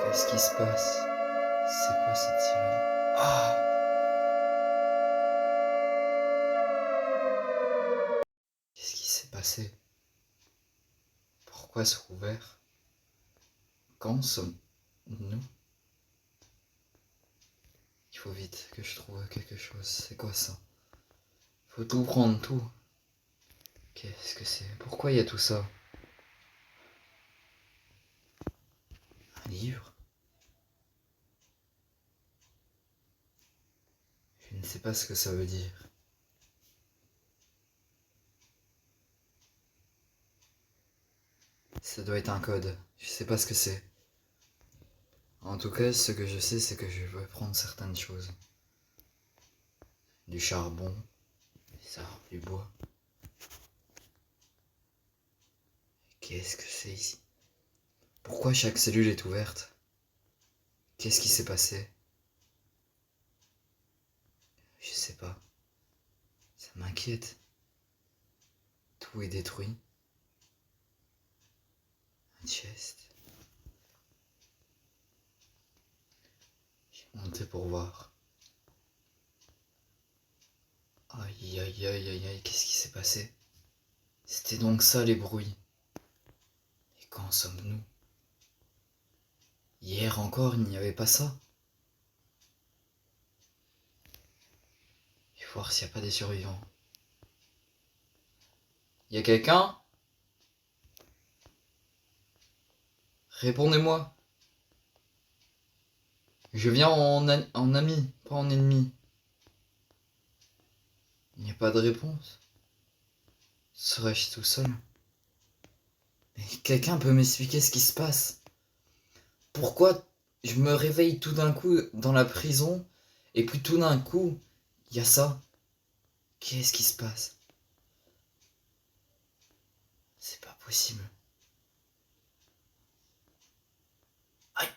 Qu'est-ce qui se passe? C'est quoi cette sirène? Ah! Qu'est-ce qui s'est passé? Pourquoi se rouvert? Quand sommes-nous? Il faut vite que je trouve quelque chose. C'est quoi ça? Faut tout prendre, tout. Qu'est-ce que c'est? Pourquoi il y a tout ça? Un livre? Je ne sais pas ce que ça veut dire. Ça doit être un code. Je sais pas ce que c'est. En tout cas, ce que je sais, c'est que je veux prendre certaines choses. Du charbon, des arbres, du bois. Qu'est-ce que c'est ici? Pourquoi chaque cellule est ouverte? Qu'est-ce qui s'est passé? Je sais pas. Ça m'inquiète. Tout est détruit. Un chest. J'ai monté pour voir. Aïe aïe aïe aïe aïe, qu'est-ce qui s'est passé? C'était donc ça les bruits. Et quand sommes-nous? Hier encore, il n'y avait pas ça. Il faut voir s'il n'y a pas des survivants. Y a quelqu'un? Répondez-moi. Je viens en ami, pas en ennemi. Il n'y a pas de réponse. Serais-je tout seul? Mais quelqu'un peut m'expliquer ce qui se passe? Pourquoi je me réveille tout d'un coup dans la prison et puis tout d'un coup, il y a ça? Qu'est-ce qui se passe? C'est pas possible. Aïe!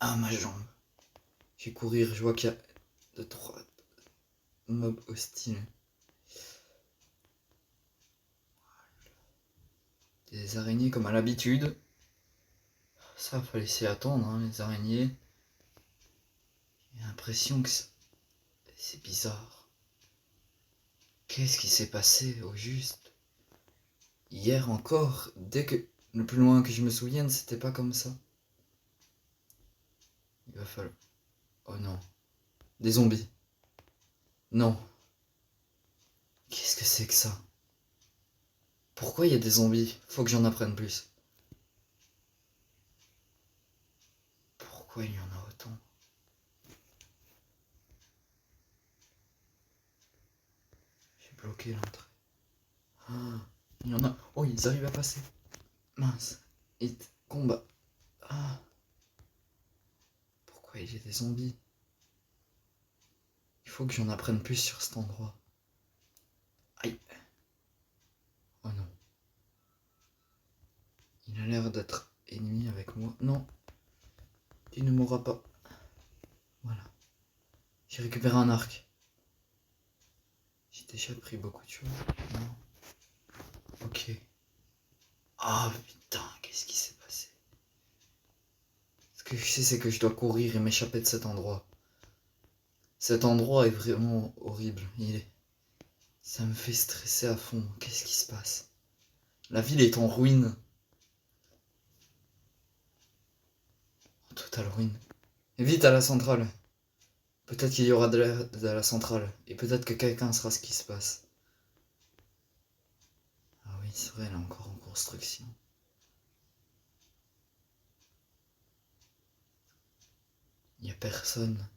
Ah, ma jambe. Je vais courir, je vois qu'il y a 2-3 mobs hostiles. Des araignées comme à l'habitude. Ça, fallait s'y attendre, hein, les araignées. J'ai l'impression que c'est bizarre. Qu'est-ce qui s'est passé au juste? Hier encore, dès que le plus loin que je me souvienne, c'était pas comme ça. Il va falloir... Oh non. Des zombies. Non. Qu'est-ce que c'est que ça? Pourquoi il y a des zombies? Faut que j'en apprenne plus. Pourquoi il y en a autant? J'ai bloqué l'entrée. Ah, il y en a... Oh, ils arrivent à passer. Mince. Hit. Combat. Ah. Pourquoi il y a des zombies? Il faut que j'en apprenne plus sur cet endroit. Aïe. Oh non. Il a l'air d'être ennemi avec moi. Non. Tu ne mourras pas. Voilà. J'ai récupéré un arc. J'ai déjà pris beaucoup de choses. Non. Ok. Ah putain, qu'est-ce qui s'est passé? Ce que je sais, c'est que je dois courir et m'échapper de cet endroit. Cet endroit est vraiment horrible. Ça me fait stresser à fond. Qu'est-ce qui se passe? La ville est en ruine. En totale ruine. Et vite à la centrale. Peut-être qu'il y aura de l'air de la centrale. Et peut-être que quelqu'un saura ce qui se passe. Ah oui, c'est vrai, elle est encore en construction. Il n'y a personne.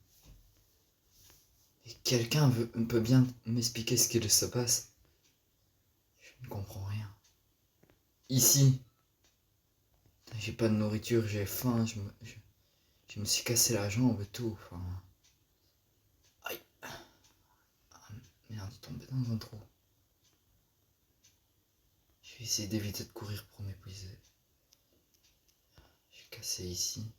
Et quelqu'un peut bien m'expliquer ce qu'il se passe? Je ne comprends rien. Ici. J'ai pas de nourriture, j'ai faim, je me suis cassé la jambe et tout. Enfin... Aïe. Ah, merde, il est tombé dans un trou. Je vais essayer d'éviter de courir pour m'épuiser. J'ai cassé ici.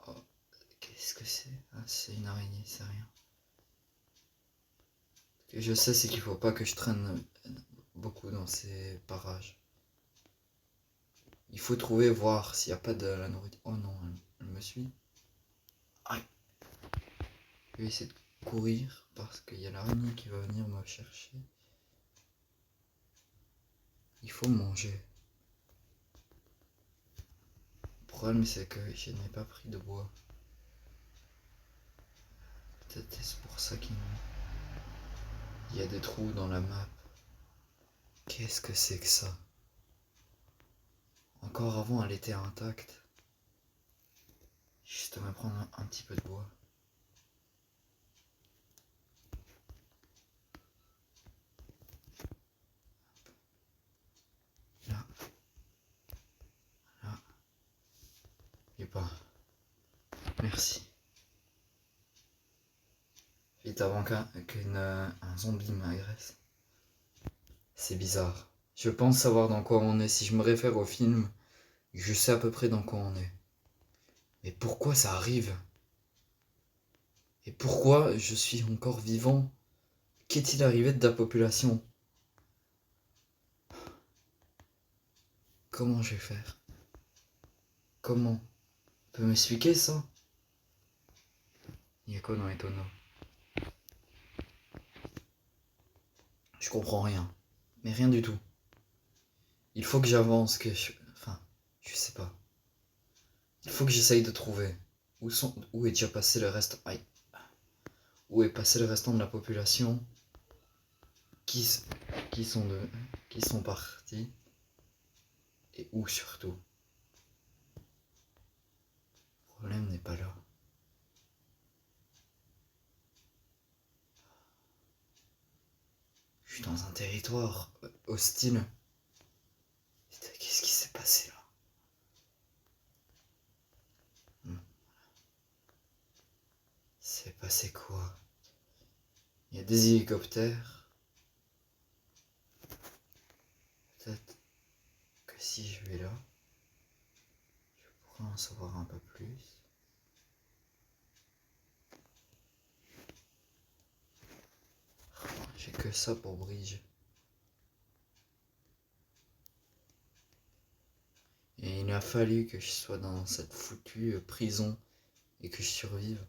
Oh, qu'est-ce que c'est? Ah, c'est une araignée, c'est rien. Ce que je sais, c'est qu'il faut pas que je traîne beaucoup dans ces parages. Il faut trouver, voir s'il n'y a pas de la nourriture. Oh non, elle me suit. Aïe. Je vais essayer de courir parce qu'il y a l'araignée qui va venir me chercher. Il faut manger. Le problème c'est que je n'ai pas pris de bois. Peut-être c'est pour ça qu'il y a des trous dans la map. Qu'est-ce que c'est que ça? Encore avant elle était intacte. Juste me prendre un petit peu de bois. Là. Là. Et pas. Merci. Vite avant qu'un zombie m'agresse. C'est bizarre. Je pense savoir dans quoi on est. Si je me réfère au film, je sais à peu près dans quoi on est. Mais pourquoi ça arrive? Et pourquoi je suis encore vivant? Qu'est-il arrivé de la population? Comment je vais faire? Comment? Tu peux m'expliquer ça? Il y a quoi dans les tonneaux? Je comprends rien. Mais rien du tout. Il faut que j'avance, Enfin, je sais pas. Il faut que j'essaye de trouver. Où est déjà passé le reste... Aïe. Où est passé le restant de la population? Qui sont partis? Et où surtout? Le problème n'est pas là. Je suis dans un territoire hostile. Qu'est-ce qui s'est passé là? C'est passé quoi? Il y a des hélicoptères. Peut-être que si je vais là, je pourrais en savoir un peu plus. J'ai que ça pour Bridge. Et il a fallu que je sois dans cette foutue prison et que je survive.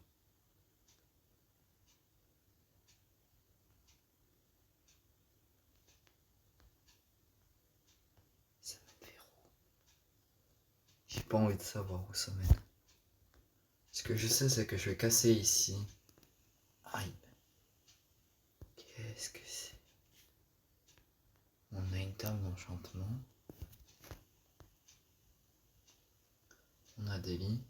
Ça me fait roux. J'ai pas envie de savoir où ça mène. Ce que je sais, c'est que je vais casser ici. Aïe. Qu'est-ce que c'est? On a une table d'enchantement. On a des lits.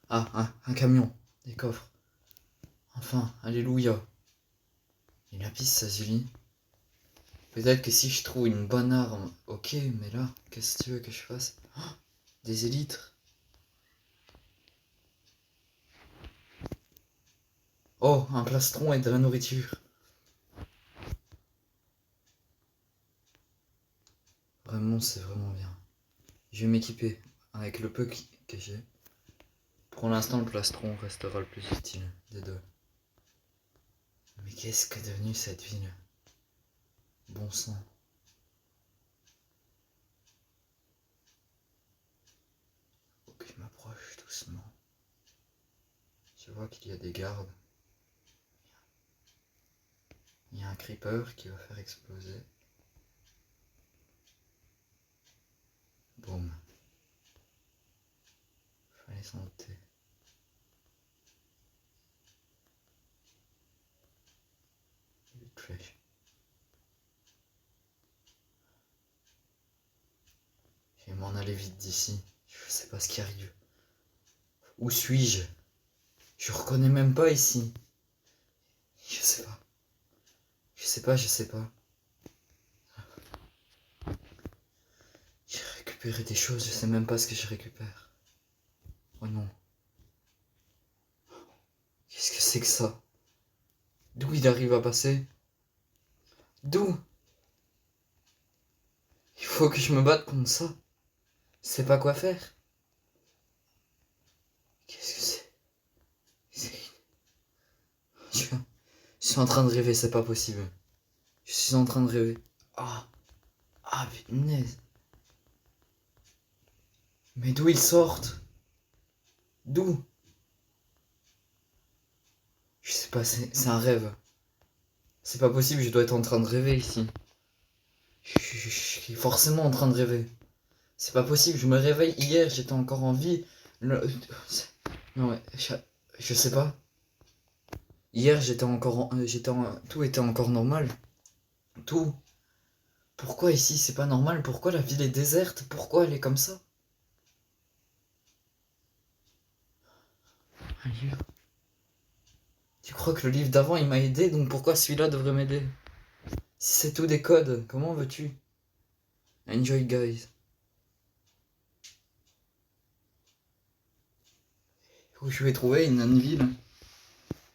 Ah, un camion. Des coffres. Enfin, alléluia. Et la piste, ça se lit. Peut-être que si je trouve une bonne arme, ok, mais là, qu'est-ce que tu veux que je fasse? Oh, des élytres. Oh, un plastron et de la nourriture. Vraiment, c'est vraiment bien. Je vais m'équiper avec le peu que j'ai. Pour l'instant, le plastron restera le plus utile des deux. Mais qu'est-ce qu'est devenu cette ville? Bon sang. Faut que je m'approche doucement. Je vois qu'il y a des gardes. Il y a un creeper qui va faire exploser. Boum. Fallait s'en douter. Une flèche. Je vais m'en aller vite d'ici. Je sais pas ce qui arrive. Où suis-je? Je reconnais même pas ici. Je sais pas. Je sais pas. J'ai récupéré des choses, je sais même pas ce que je récupère. Oh non. Qu'est-ce que c'est que ça? D'où il arrive à passer? D'où? Il faut que je me batte contre ça. Je sais pas quoi faire. Qu'est-ce que c'est? Je suis en train de rêver, c'est pas possible. Je suis en train de rêver. Ah, punaise. Mais d'où ils sortent? D'où? Je sais pas, c'est un rêve. C'est pas possible, je dois être en train de rêver ici. Je suis forcément en train de rêver. C'est pas possible, je me réveille hier, j'étais encore en vie. Non, ouais, je sais pas. Hier, tout était encore normal. Tout. Pourquoi ici, c'est pas normal? Pourquoi la ville est déserte? Pourquoi elle est comme ça? Un livre. Tu crois que le livre d'avant, il m'a aidé, donc pourquoi celui-là devrait m'aider? Si c'est tout des codes, comment veux-tu? Enjoy, guys. Où je vais trouver une ville?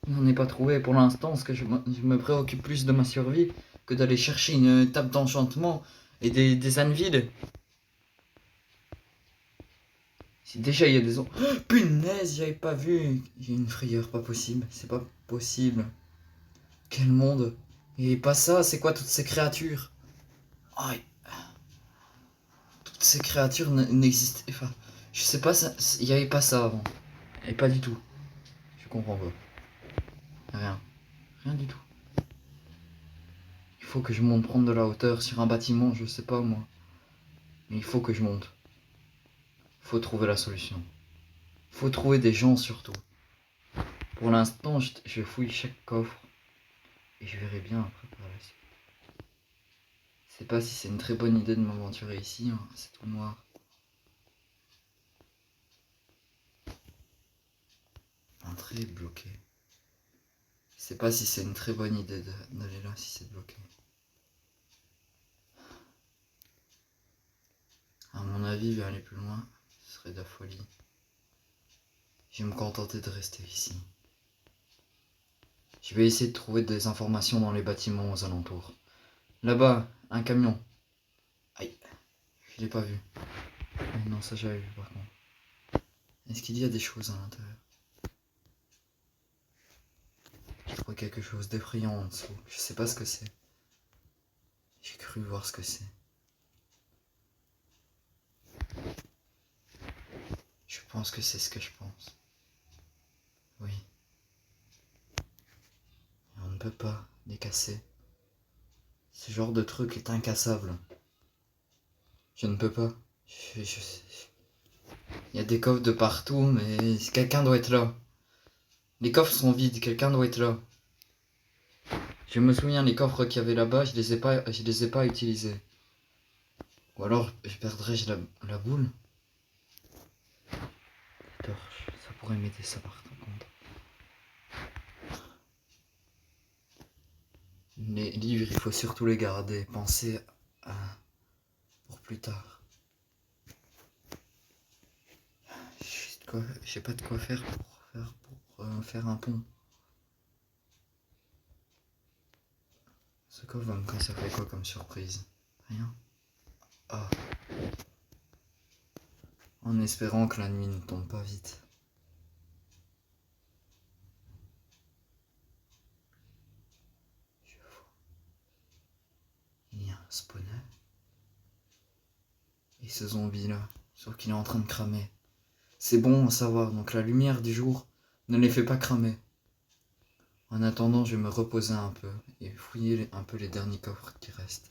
Je n'en ai pas trouvé pour l'instant, parce que je me préoccupe plus de ma survie que d'aller chercher une table d'enchantement et des annevilles. Si déjà il y a des... Punaise, j'avais pas vu. J'ai une frayeur, pas possible. C'est pas possible. Quel monde. Et pas ça, c'est quoi toutes ces créatures? Aïe. Toutes ces créatures n'existaient... Enfin, je sais pas, il y avait pas ça avant. Et pas du tout. Je comprends pas. Rien. Rien du tout. Il faut que je monte prendre de la hauteur sur un bâtiment, je sais pas moi. Mais il faut que je monte. Faut trouver la solution. Faut trouver des gens surtout. Pour l'instant, je fouille chaque coffre. Et je verrai bien après par la suite. Je sais pas si c'est une très bonne idée de m'aventurer ici, hein. C'est tout noir. Entrée bloquée. Je sais pas si c'est une très bonne idée d'aller là si c'est bloqué. À mon avis, aller plus loin, ce serait de la folie. Je vais me contenter de rester ici. Je vais essayer de trouver des informations dans les bâtiments aux alentours. Là-bas, un camion. Aïe, je l'ai pas vu. Non, ça j'avais vu par contre. Est-ce qu'il y a des choses à l'intérieur? J'ai trouvé quelque chose d'effrayant en dessous. Je sais pas ce que c'est. J'ai cru voir ce que c'est. Je pense que c'est ce que je pense. Oui. Et on ne peut pas les casser. Ce genre de truc est incassable. Je ne peux pas. Il y a des coffres de partout, mais quelqu'un doit être là. Les coffres sont vides, quelqu'un doit être là. Je me souviens, les coffres qu'il y avait là-bas, je les ai pas utilisés. Ou alors, je perdrais la boule. Torche, ça pourrait m'aider ça par contre. Les livres, il faut surtout les garder. Pensez à... pour plus tard. Je sais pas de quoi faire pour faire un pont. Ce coffre va me conserver quoi comme surprise? Rien. Ah. En espérant que la nuit ne tombe pas vite. Je vois. Il y a un spawner. Et ce zombie là, sauf qu'il est en train de cramer. C'est bon à savoir, donc la lumière du jour ne les fait pas cramer. En attendant, je vais me reposer un peu et fouiller un peu les derniers coffres qui restent.